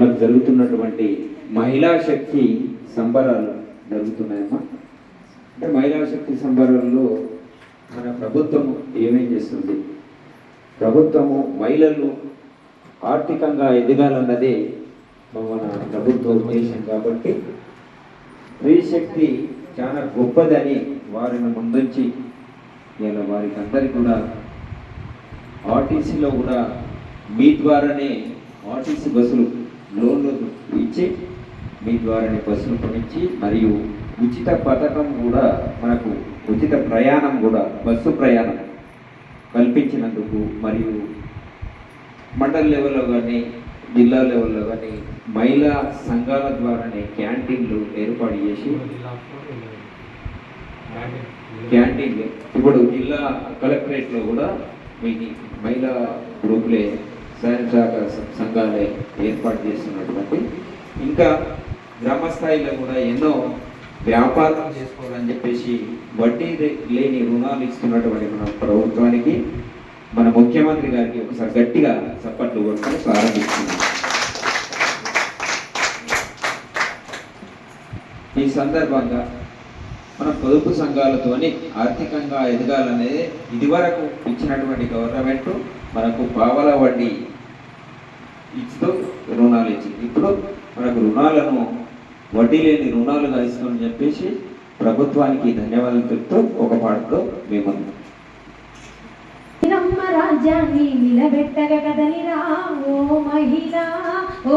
మనకు జరుగుతున్నటువంటి మహిళా శక్తి సంబరాలు జరుగుతున్నాయమ్మా. అంటే మహిళా శక్తి సంబరాల్లో మన ప్రభుత్వం ఏమేం చేస్తుంది? ప్రభుత్వము మహిళలు ఆర్థికంగా ఎదగాలన్నదే మన ప్రభుత్వ ఉద్దేశం. కాబట్టి స్త్రీ శక్తి చాలా గొప్పదని వారిని ముందుంచి ఇలా వారికి అందరికీ కూడా ఆర్టీసీలో కూడా మీ ద్వారానే ఆర్టీసీ బస్సులు లోన్లు ఇచ్చి మీ ద్వారానే బస్సులు కొనిచ్చి మరియు ఉచిత పథకం కూడా మనకు ఉచిత ప్రయాణం కూడా బస్సు ప్రయాణం కల్పించినందుకు మరియు మండల్ లెవెల్లో కానీ జిల్లా లెవెల్లో కానీ మహిళా సంఘాల ద్వారానే క్యాంటీన్లు ఏర్పాటు చేసి క్యాంటీన్లు ఇప్పుడు జిల్లా కలెక్టరేట్లో కూడా మీకు మహిళా గ్రూపులే స్వయం సహకార సంఘాలే ఏర్పాటు చేస్తున్నటువంటి ఇంకా గ్రామ స్థాయిలో కూడా ఎన్నో వ్యాపారం చేసుకోవాలని చెప్పేసి వడ్డీ లేని రుణాలు ఇస్తున్నటువంటి మన ప్రభుత్వానికి మన ముఖ్యమంత్రి గారికి ఒకసారి గట్టిగా చప్పట్లు కొట్టుకొని ప్రారంభిస్తున్నాం. ఈ సందర్భంగా మన పొదుపు సంఘాలతోని ఆర్థికంగా ఎదగాలనేది ఇదివరకు ఇచ్చినటువంటి గవర్నమెంట్ మనకు పావలా వడ్డీ ఇస్తూ రుణాలు ఇచ్చింది. ఇప్పుడు మనకు రుణాలను వడ్డీ లేని రుణాలుగా ఇస్తామని చెప్పేసి ప్రభుత్వానికి ధన్యవాదాలు చెప్తూ ఒక పాటతో మేము రాజ్యాన్ని నిలబెట్టగ కదలిరా ఓ మహిళ ఓ